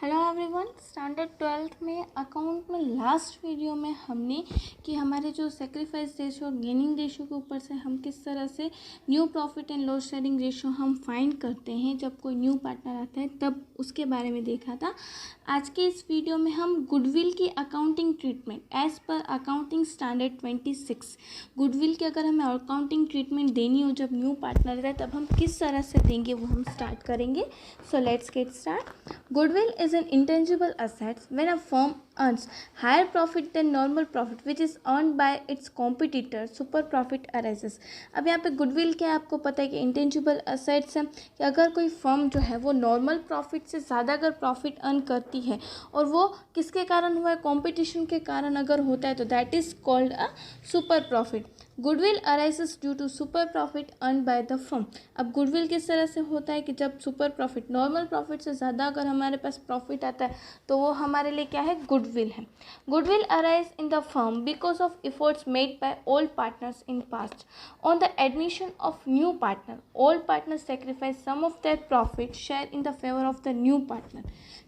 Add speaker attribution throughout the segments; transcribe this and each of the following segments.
Speaker 1: Hello everyone. Standard 12th में account में last video में हमने कि हमारे जो सेक्रीफाइस रेशियो और गेनिंग रेशियो के ऊपर से हम किस तरह से new profit and loss sharing ratio हम फाइंड करते हैं जब कोई न्यू पार्टनर आता है, तब उसके बारे में देखा था। आज के इस वीडियो में हम गुडविल की accounting treatment as per accounting standard 26 goodwill की अगर हमें अकाउंटिंग ट्रीटमेंट देनी हो जब न्यू पार्टनर है तब हम किस तरह से देंगे वो हम स्टार्ट करेंगे। So let's get start. Goodwill is an intangible asset when a firm earns higher profit than normal profit which is earned by its competitor. Super profit arises. अब यहाँ पे गुडविल क्या है, आपको पता है कि इंटेंजिबल असेट्स है कि अगर कोई फर्म जो है वो नॉर्मल प्रॉफिट से ज़्यादा अगर प्रॉफिट अर्न करती है और वो किसके कारण हुआ है, कॉम्पिटिशन के कारण अगर होता है तो that is called a super profit. Goodwill arises due to super profit earn by the firm. अब गुडविल किस तरह से होता है कि जब सुपर प्रॉफिट नॉर्मल प्रॉफिट से ज़्यादा अगर हमारे पास प्रॉफिट आता है तो वो हमारे लिए क्या है, गुडविल है। Goodwill arise in the firm because of efforts made by old partners in past. On the admission of new partner old partner sacrifice some of their profit share in the favor of the new partner.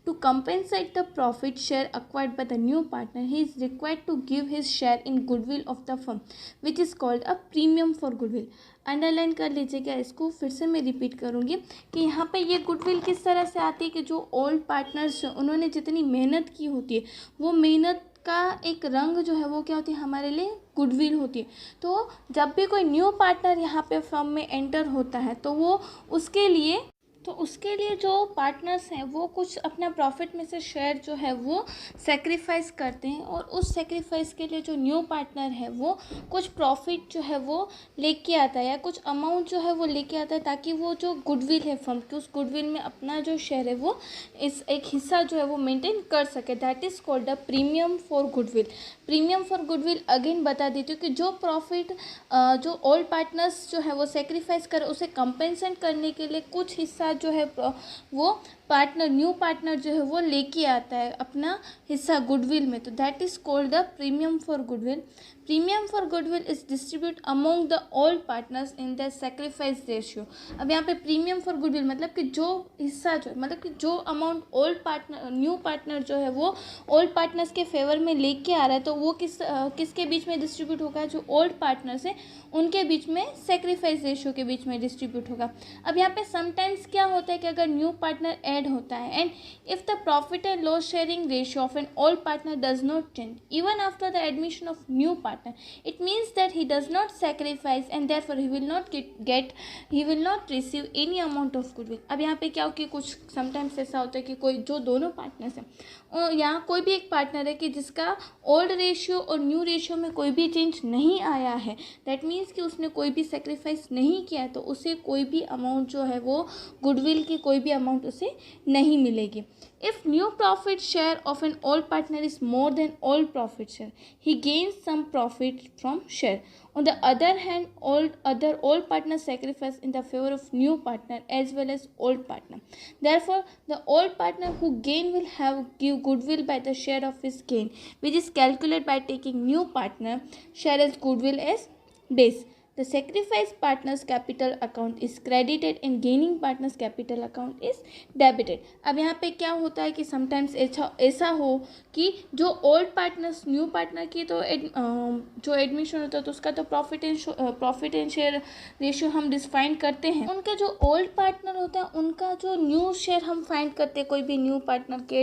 Speaker 1: To compensate the profit share acquired by the new partner, he is required to give his share in goodwill of the firm, which is called a premium for goodwill. Underline कर लीजिएगा, इसको फिर से मैं repeat करूँगी कि यहाँ पे ये गुडविल किस तरह से आती है कि जो ओल्ड पार्टनर्स उन्होंने जितनी मेहनत की होती है वो मेहनत का एक रंग जो है वो क्या होती है, हमारे लिए गुडविल होती है। तो जब भी कोई न्यू पार्टनर यहाँ पे फर्म में एंटर होता है तो उसके लिए जो पार्टनर्स हैं वो कुछ अपना प्रॉफिट में से शेयर जो है वो सेक्रीफाइस करते हैं और उस सेक्रीफाइस के लिए जो न्यू पार्टनर है वो कुछ प्रॉफिट जो है वो लेके आता है या कुछ अमाउंट जो है वो लेके आता है ताकि वो जो गुडविल है फर्म की उस गुडविल में अपना जो शेयर है वो इस एक हिस्सा जो है वो मेंटेन कर सके। That is called a premium for goodwill. Premium for goodwill again बता देती हूँ कि जो प्रॉफिट जो ओल्ड पार्टनर्स जो है वो सेक्रीफाइस करे उसे कंपेंसेट करने के लिए कुछ हिस्सा जो है वो न्यू पार्टनर जो है वो लेके आता है अपना हिस्सा गुडविल में, तो that is called the premium for goodwill. Premium for goodwill is distribute among the old partners in the sacrifice ratio. अब यहाँ पे प्रीमियम फॉर गुडविल मतलब कि जो हिस्सा जो मतलब कि जो amount old partner new partner जो है वो ओल्ड पार्टनर्स के फेवर में लेके आ रहा है तो वो किसके बीच में डिस्ट्रीब्यूट होगा, जो ओल्ड पार्टनर्स हैं उनके बीच में सेक्रीफाइस रेशियो के बीच में डिस्ट्रीब्यूट होगा। अब यहाँ पे समटाइम्स क्या होता है कि अगर न्यू पार्टनर ऐड होता है and if the profit and loss sharing ratio of an old partner does not change even after the admission of new partner, it means that he does not sacrifice and therefore he will not receive any amount of goodwill। अब यहाँ पे क्या हो कि कुछ sometimes ऐसा होता है कि कोई जो दोनों पार्टनर्स हैं यहाँ कोई भी एक पार्टनर है कि जिसका ओल्ड रेशियो और न्यू रेशियो में कोई भी चेंज नहीं आया है, दैट मीन्स कि उसने कोई भी सेक्रीफाइस नहीं किया है तो उसे कोई भी अमाउंट जो है वो गुडविल की कोई भी अमाउंट उसे नहीं मिलेगी। If new profit share of an old partner is more than old profit share, he gains some profit from share. On the other hand, old partner sacrifice in the favor of new partner as well as old partner. Therefore, the old partner who gain will have give goodwill by the share of his gain, which is calculated by taking new partner share as goodwill as base. The sacrifice partner's capital account is credited and gaining partner's capital account is debited। अब यहाँ पे क्या होता है कि sometimes ऐसा हो कि जो ओल्ड पार्टनर्स न्यू पार्टनर की तो जो एडमिशन होता है तो उसका तो प्रॉफिट एंड शेयर रेशियो हम डिफाइन करते हैं। उनका जो ओल्ड पार्टनर होता है उनका जो न्यू शेयर हम फाइंड करते हैं कोई भी न्यू पार्टनर के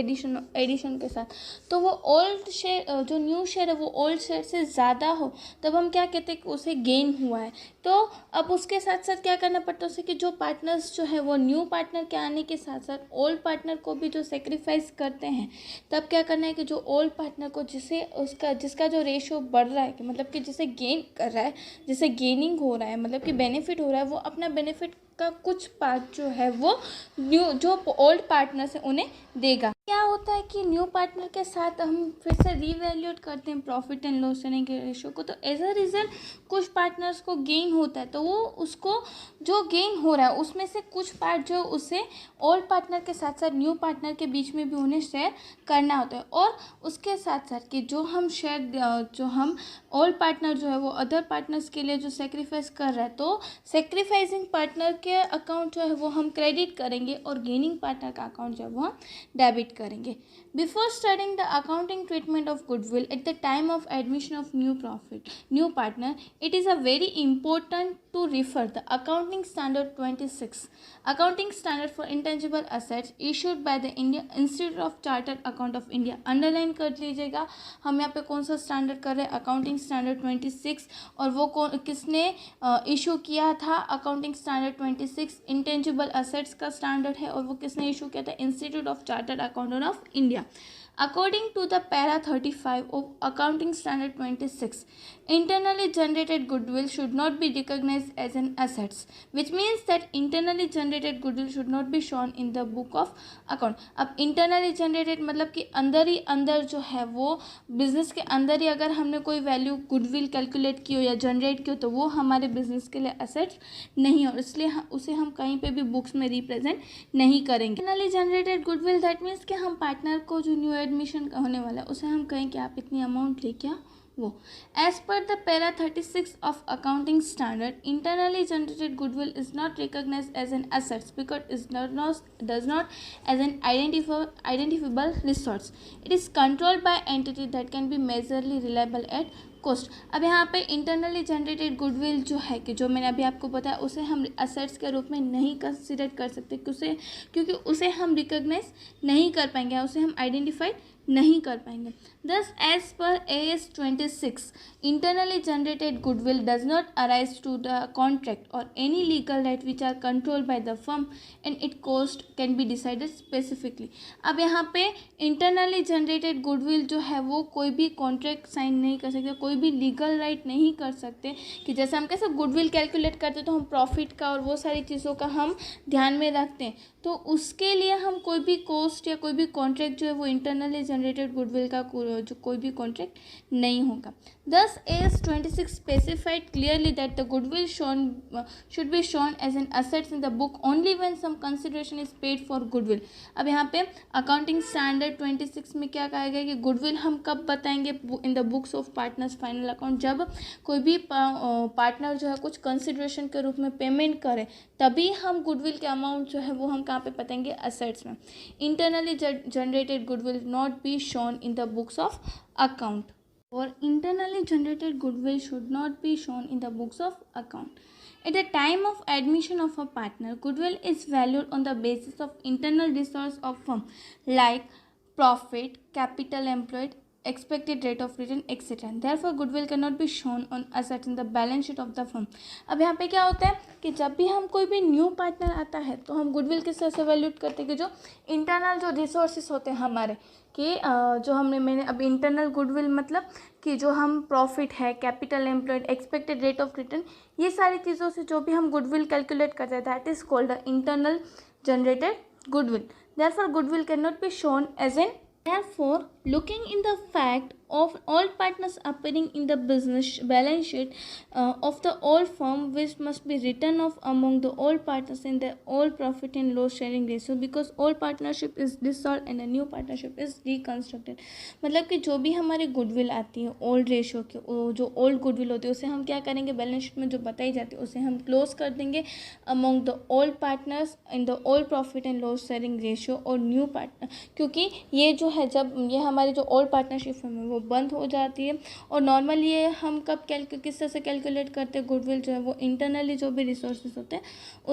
Speaker 1: एडिशन के साथ, तो वो ओल्ड शेयर जो न्यू शेयर है वो ओल्ड शेयर से ज़्यादा हो तब हम क्या कहते हैं कि उसे गेन हुआ है। तो अब उसके साथ साथ क्या करना पड़ता है उसे कि जो पार्टनर्स जो है वो न्यू पार्टनर के आने के साथ साथ ओल्ड पार्टनर को भी जो सेक्रीफाइस करते हैं तब क्या करना है कि जो ओल्ड पार्टनर को जिसका जो रेशियो बढ़ रहा है कि मतलब कि जिसे गेन कर रहा है, जिसे गेनिंग हो रहा है मतलब कि बेनिफिट हो रहा है, वो अपना बेनिफिट का कुछ पार्ट जो है वो जो ओल्ड पार्टनर्स है उन्हें देगा। क्या होता है कि न्यू पार्टनर के साथ हम फिर से रीवैल्यूएट करते हैं प्रॉफिट एंड लॉस शेयरिंग के रेशियो को, तो एज अ रिजल्ट कुछ पार्टनर्स को गेन होता है तो वो उसको जो गेन हो रहा है उसमें से कुछ पार्ट जो उसे ओल्ड पार्टनर के साथ साथ न्यू पार्टनर के बीच में भी उन्हें शेयर करना होता है। और उसके साथ साथ कि जो हम ओल्ड पार्टनर जो है वो अदर पार्टनर्स के लिए जो सेक्रीफाइस कर रहा है तो सेक्रीफाइसिंग पार्टनर के अकाउंट जो है वो हम क्रेडिट करेंगे और गेनिंग पार्टनर का अकाउंट जो है वो हम डेबिट करेंगे। Before studying the accounting treatment of goodwill at the time of admission of new partner, it is a very important to refer the Accounting Standard 26, Accounting Standard for Intangible Assets issued by the Indian Institute of Chartered Account of India। Underline कर लीजिएगा, हम यहाँ पे कौन सा standard कर रहे हैं, अकाउंटिंग स्टैंडर्ड 26, और वो किसने इशू किया था, अकाउंटिंग स्टैंडर्ड 26 इंटेंजिबल असेट्स का स्टैंडर्ड है, और वो किसने इशू किया था, institute of chartered accountant of India. According to the para 35 of Accounting Standard 26, internally generated goodwill should not be recognized as an assets, which means that internally generated goodwill should not be shown in the book of account। अब internally generated मतलब कि अंदर ही अंदर जो है वो business के अंदर ही अगर हमने कोई वैल्यू गुडविल कैलकुलेट की हो या जनरेट की हो तो वो हमारे बिजनेस के लिए असेट्स नहीं, और इसलिए उसे हम कहीं पे भी बुक्स में रिप्रेजेंट नहीं करेंगे। Internally generated goodwill that means कि हम पार्टनर को जो न्यू एडमिशन होने वाला है उसे हम कहें कि आप इतनी अमाउंट लेके आओ, वो as per the para 36 of accounting standard, internally generated goodwill is not recognised as an assets because it does not as an identifiable resource. It is controlled by entity that can be majorly reliable at cost. अब यहाँ पे internally generated goodwill जो है कि जो मैंने अभी आपको बताया उसे हम असेट्स के रूप में नहीं कंसिडर कर सकते क्योंकि उसे हम रिकॉग्नाइज नहीं कर पाएंगे, उसे हम आइडेंटिफाई नहीं कर पाएंगे। दस एज पर AS 26 internally generated goodwill does not arise to the contract or any legal right which are controlled by the firm and it cost can be decided specifically. अब यहाँ पे इंटरनली जनरेटेड गुडविल जो है वो कोई भी contract sign नहीं कर सकते, कोई भी लीगल राइट नहीं कर सकते कि जैसे हम कैसे गुडविल कैलकुलेट करते तो हम प्रॉफिट का और वो सारी चीज़ों का हम ध्यान में रखते हैं, तो उसके लिए हम कोई भी कॉस्ट या कोई भी कॉन्ट्रैक्ट जो है वो इंटरनली जनरेटेड गुडविल का जो कोई भी कॉन्ट्रैक्ट नहीं होगा। This AS 26 specified clearly that the goodwill should be shown as an assets in the book only when some consideration is paid for goodwill. अब यहाँ पे अकाउंटिंग स्टैंडर्ड 26 में क्या कहा गया कि गुडविल हम कब बताएंगे इन the books of partners final account, जब कोई भी पार्टनर जो है कुछ कंसिडरेशन के रूप में पेमेंट करे तभी हम गुडविल के अमाउंट जो है वो हम कहाँ पे बताएंगे, असेट्स में। Internally generated goodwill not be shown in the books of account or internally generated goodwill should not be shown in the books of account. At the time of admission of a partner, goodwill is valued on the basis of internal resource of firm like profit, capital employed, expected rate of return etc. Therefore goodwill cannot be shown on assets in the balance sheet of the firm। अब यहाँ पे क्या होता है कि जब भी हम कोई भी न्यू पार्टनर आता है तो हम गुडविल किस तरह से वैल्यूट करते हैं कि जो इंटरनल जो रिसोर्सेज होते हैं हमारे कि जो मैंने अब इंटरनल गुडविल मतलब कि जो हम प्रॉफिट है, capital employed, expected rate of return, ये सारी चीज़ों से जो भी हम गुडविल कैलकुलेट करते हैं that is called the internal generated goodwill. Therefore goodwill can not be shown as an Therefore, looking in the fact of all partners appearing in the business balance sheet of the all firm, which must be written off among the all partners in the all profit and loss sharing ratio, because all partnership is dissolved and a new partnership is reconstructed। मतलब कि जो भी हमारे goodwill आती है old ratio की, जो old goodwill होती है उसे हम क्या करेंगे, बैलेंस शीट में जो बताई जाती है उसे हम क्लोज कर देंगे among the old partners in the old profit and loss sharing ratio और न्यू पार्टनर, क्योंकि ये जो है जब ये हमारी जो ओल्ड पार्टनरशिप है वो बंद हो जाती है। और नॉर्मली ये हम कब किस तरह से कैलकुलेट करते हैं, गुडविल जो है वो इंटरनली जो भी रिसोर्सेज होते हैं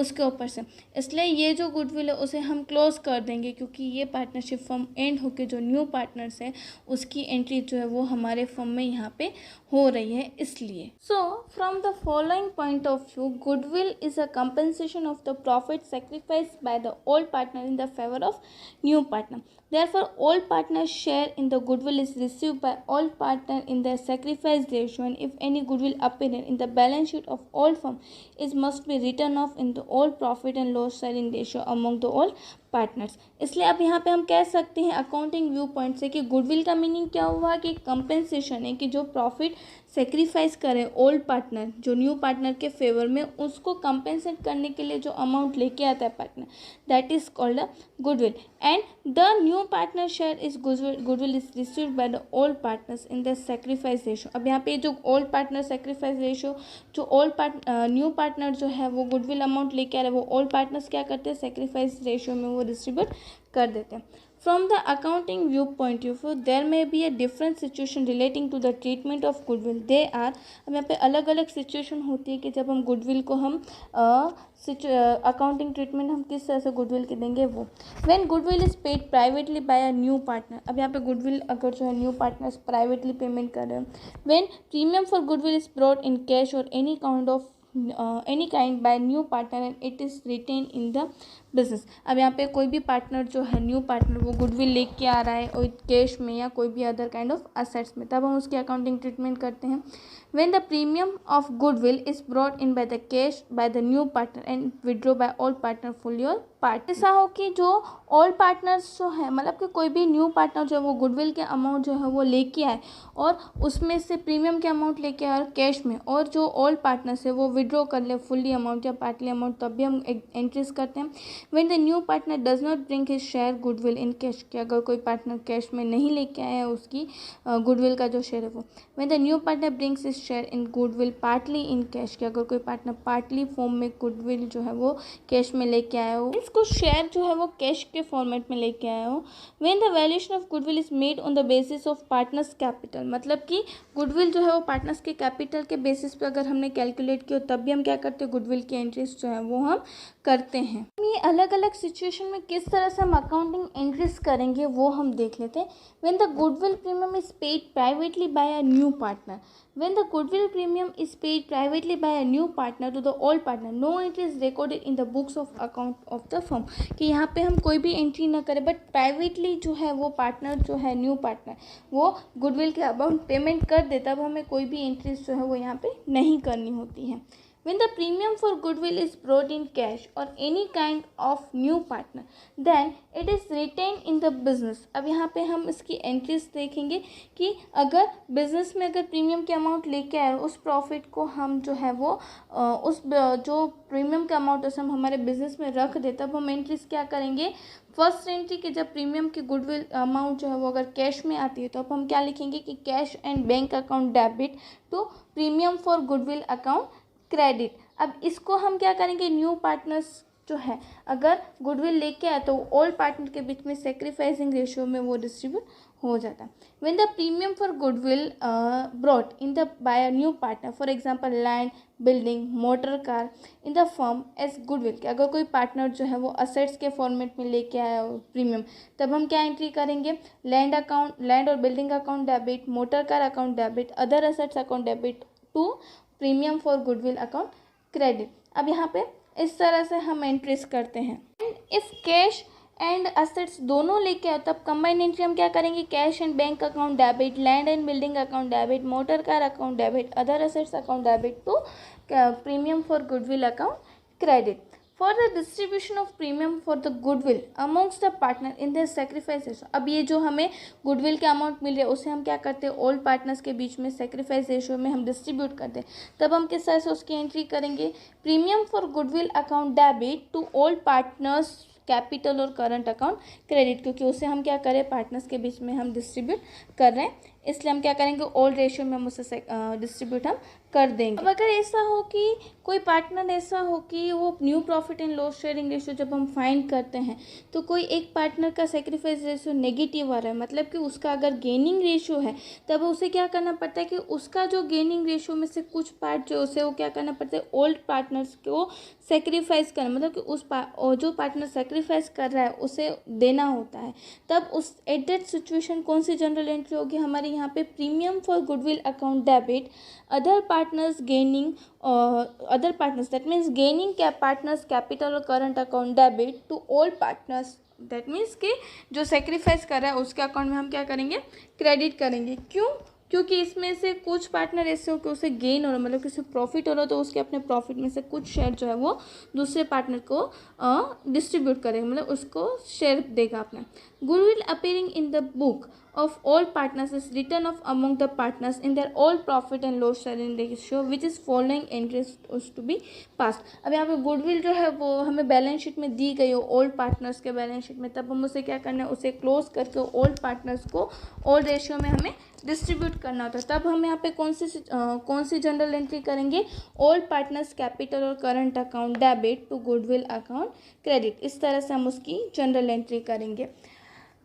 Speaker 1: उसके ऊपर से, इसलिए ये जो गुडविल है उसे हम क्लोज कर देंगे क्योंकि ये पार्टनरशिप फर्म एंड होके जो न्यू पार्टनर्स है उसकी एंट्री जो है वो हमारे फर्म में यहाँ पे हो रही है इसलिए। So from the following point of view, goodwill is a compensation of the profit sacrifice by the old partner in the favor of new partner. Therefore, all partners' share in the goodwill is received by all partners in the sacrifice ratio, and if any goodwill appears in the balance sheet of all firm, it must be written off in the all profit and loss sharing ratio among the all partners. इसलिए अब यहाँ पे हम कह सकते हैं accounting view point से कि गुडविल का मीनिंग क्या हुआ कि कंपेंसेशन है कि जो प्रॉफिट सेक्रीफाइस करे ओल्ड पार्टनर जो न्यू पार्टनर के फेवर में, उसको कंपेंसेट करने के लिए जो अमाउंट लेके आता है partner, that is called a goodwill, and the new partner share is goodwill is received by the old partners in the sacrifice ratio. अब यहाँ पे जो ओल्ड पार्टनर सेक्रीफाइस रेशियो, जो न्यू पार्टनर जो है वो गुडविल अमाउंट लेके आ रहे हैं, वो ओल्ड पार्टनर्स क्या करते हैं, सेक्रीफाइस रेशियो में वो डिस्ट्रीब्यूट कर देते हैं। From the accounting viewpoint of view, there may be a different situation relating to the treatment of goodwill. They are, अब यहाँ पे अलग अलग सिचुएशन होती है कि जब हम गुडविल को हम अकाउंटिंग ट्रीटमेंट हम किस तरह से गुडविल के देंगे वो. When goodwill is paid privately by a new partner, अब यहाँ पे गुडविल अगर जो है न्यू पार्टनर्स प्राइवेटली पेमेंट कर रहे हैं. When premium for goodwill is brought in cash or any count of any kind by new partner and it is retained in the business. अब यहाँ पे कोई भी पार्टनर जो है न्यू पार्टनर वो गुडविल लेके आ रहा है और कैश में या कोई भी अदर काइंड ऑफ असेट्स में, तब हम उसकी अकाउंटिंग ट्रीटमेंट करते हैं. When the premium of goodwill is brought in by the cash by the new partner and withdraw by all partner full your part. ऐसा हो कि जो ऑल पार्टनर्स जो है, मतलब कि कोई भी न्यू पार्टनर जो है वो गुडविल के अमाउंट जो है वो लेके आए और उसमें से प्रीमियम के अमाउंट लेके आए और कैश में, और जो ऑल पार्टनर्स है वो विड्रॉ कर ले फुल्ली अमाउंट या पार्टली अमाउंट, तब भी हम एंट्रीज करते हैं. When the new partner does not bring his share goodwill in cash, कि अगर कोई पार्टनर कैश में नहीं लेके आया है उसकी गुडविल का जो शेयर है वो. When the new partner brings his share in goodwill partly in cash, कि अगर कोई पार्टनर पार्टली फॉर्म में गुडविल जो है वो कैश में लेके आया हो, इसको शेयर जो है वो कैश के फॉर्मेट में लेके आया हो. When the valuation of goodwill is made on the basis of partners capital, मतलब कि गुडविल जो है वो पार्टनर्स के कैपिटल के बेसिस पे अगर हमने कैलकुलेट किया तब भी हम क्या करते हैं, गुडविल की एंट्रीज जो है वो हम करते हैं. ये अलग अलग सिचुएशन में किस तरह से हम अकाउंटिंग एंट्रीज करेंगे वो हम देख लेते हैं. When the goodwill premium is paid privately by a new partner, when the goodwill premium is paid privately by a new partner to the old partner, no entry is recorded in the books of account of the firm. कि यहाँ पे हम कोई भी entry ना करें, but privately जो है वो पार्टनर जो है न्यू पार्टनर वो गुडविल के अमाउंट पेमेंट कर दे, तब हमें कोई भी एंट्रीज जो है वो यहाँ पे नहीं करनी होती है. When the premium for goodwill is brought in cash or any kind of new partner, then it is retained in the business. अब यहाँ पे हम इसकी एंट्रीज देखेंगे कि अगर बिजनेस में अगर प्रीमियम के अमाउंट लेके आए उस प्रॉफिट को हम जो है वो उस जो प्रीमियम का अमाउंट उसे हम हमारे बिजनेस में रख दे, तब हम एंट्रीज क्या करेंगे. फर्स्ट एंट्री कि जब प्रीमियम की गुडविल अमाउंट जो है वो अगर कैश में आती है तो अब हम क्या लिखेंगे कि cash and bank account debit to premium for goodwill account credit. अब इसको हम क्या करेंगे, न्यू पार्टनर्स जो है अगर गुडविल लेके आए तो ओल्ड पार्टनर के बीच में सेक्रीफाइसिंग रेशियो में वो डिस्ट्रीब्यूट हो जाता है. When the premium for goodwill brought in the by a new partner, for example land, building, motor car in the firm as goodwill, कि अगर कोई पार्टनर जो है वो असेट्स के फॉर्मेट में लेके आया प्रीमियम, तब हम क्या एंट्री करेंगे, लैंड और building account debit, motor car account debit, other assets account debit to premium for goodwill account credit. अब यहाँ पे इस तरह से हम एंट्रीज करते हैं. And if cash and assets दोनों लेके आओ तब कंबाइंड एंट्री हम क्या करेंगे, cash and bank account debit, land and building account debit, motor car account debit, other assets account debit to premium for goodwill account credit. For the distribution of premium for the goodwill amongst the partner in their sacrifice ratio, अब ये जो हमें goodwill के amount मिल रहे हैं उसे हम क्या करते हैं, ओल्ड पार्टनर्स के बीच में सेक्रीफाइस रेशियो में हम डिस्ट्रीब्यूट करते हैं. तब हम किस तरह से उसकी एंट्री करेंगे, premium for goodwill account debit to old partners capital और करंट अकाउंट क्रेडिट, क्योंकि उसे हम क्या करें पार्टनर्स के बीच में हम डिस्ट्रीब्यूट कर रहे हैं, इसलिए हम क्या करेंगे, ओल्ड रेशियो में हम उसे डिस्ट्रीब्यूट हम कर देंगे. अब अगर ऐसा हो कि कोई पार्टनर ऐसा हो कि वो new profit and loss sharing ratio जब हम फाइंड करते हैं तो कोई एक पार्टनर का सेक्रीफाइस रेशियो नेगेटिव आ रहा है, मतलब कि उसका अगर गेनिंग रेशियो है तब उसे क्या करना पड़ता है कि उसका जो गेनिंग रेशियो में से कुछ पार्ट जो उसे वो क्या करना पड़ता है, ओल्ड पार्टनर्स को सेक्रीफाइस करना, मतलब कि जो पार्टनर सेक्रीफाइस कर रहा है उसे देना होता है. तब उस एट दैट सिचुएशन कौन सी जनरल एंट्री होगी हमारी यहाँ पे, premium for goodwill account debit other partners that means gaining partners capital और current account debit to old partners, that means कि जो सेक्रीफाइस कर रहा है उसके अकाउंट में हम क्या करेंगे, क्रेडिट करेंगे. क्यों, क्योंकि इसमें से कुछ पार्टनर ऐसे हो कि उसे गेन हो रहा, मतलब कि उसे प्रॉफिट हो रहा, तो उसके अपने प्रॉफिट में से कुछ शेयर जो है वो दूसरे पार्टनर को डिस्ट्रीब्यूट करेगा, मतलब उसको शेयर देगा अपना. Goodwill appearing in the book of all partners is written off among the partners in their all profit and loss sharing ratio which is following entries is to be passed. अब यहाँ पे goodwill जो है वो हमें balance sheet में दी गई हो ओल्ड पार्टनर्स के बैलेंस शीट में, तब हम उसे क्या करना है, उसे क्लोज करके ओल्ड पार्टनर्स को ओल्ड रेशियो में हमें डिस्ट्रीब्यूट करना होता है. तब हम यहाँ पे कौन सी जनरल एंट्री करेंगे, ओल्ड पार्टनर्स कैपिटल और current account debit to goodwill account credit. इस तरह से हम उसकी जनरल एंट्री करेंगे.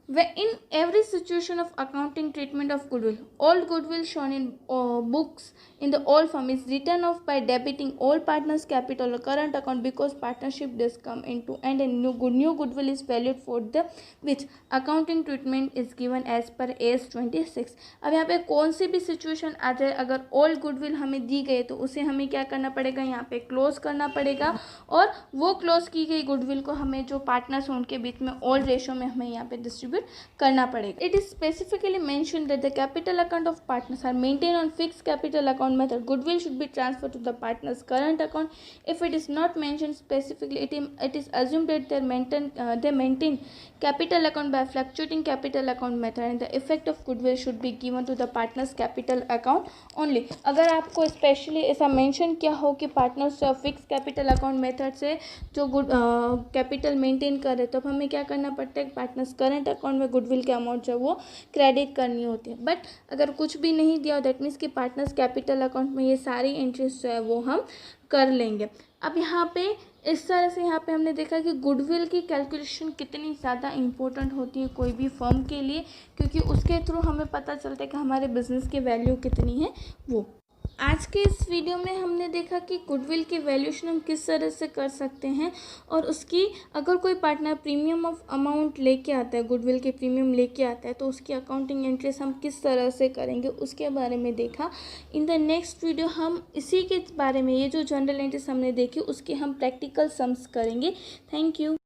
Speaker 1: In every situation of accounting treatment of goodwill, all goodwill shown in books in the old firm is written off by debiting all partners' capital or current account because partnership does come into and a new goodwill is valued for the which accounting treatment is given as per AS 26. अब यहाँ पे कौन सी भी situation आ जाए, अगर old goodwill हमें दी गई तो उसे हमें क्या करना पड़ेगा, यहाँ पे क्लोज करना पड़ेगा और वो क्लोज की गई गुडविल को हमें जो पार्टनर्स हैं उनके बीच में ओल्ड रेशो में हमें यहाँ पे डिस्ट्रीब्यूट करना पड़ेगा. It is specifically mention that the capital account of partners are maintain on fix capital account method. Goodwill should be transfer to the partners current account. If it is not mention specifically, it is assumed that they maintain capital account by fluctuating capital account method and the effect of goodwill should be given to the partners capital account only. अगर आपको specially ऐसा mention किया हो कि partners fix capital account method से जो capital maintain करे, तो हमें क्या करना पड़ता है, पार्टनर्स करंट अकाउंट में गुडविल के अमाउंट जो है वो क्रेडिट करनी होती है. बट अगर कुछ भी नहीं दिया, दैट मीन्स कि पार्टनर्स कैपिटल अकाउंट में ये सारी एंट्रीज जो है वो हम कर लेंगे. अब यहाँ पे इस तरह से यहाँ पे हमने देखा कि गुडविल की कैलकुलेशन कितनी ज़्यादा इम्पोर्टेंट होती है कोई भी फर्म के लिए, क्योंकि उसके थ्रू हमें पता चलता है कि हमारे बिजनेस की वैल्यू कितनी है वो. आज के इस वीडियो में हमने देखा कि गुडविल की वैल्यूएशन हम किस तरह से कर सकते हैं और उसकी अगर कोई पार्टनर प्रीमियम ऑफ अमाउंट लेके आता है, गुडविल के प्रीमियम लेके आता है, तो उसकी अकाउंटिंग एंट्रीज हम किस तरह से करेंगे उसके बारे में देखा. इन द नेक्स्ट वीडियो हम इसी के बारे में, ये जो जनरल एंट्रीज हमने देखी उसके हम प्रैक्टिकल सम्स करेंगे. Thank you.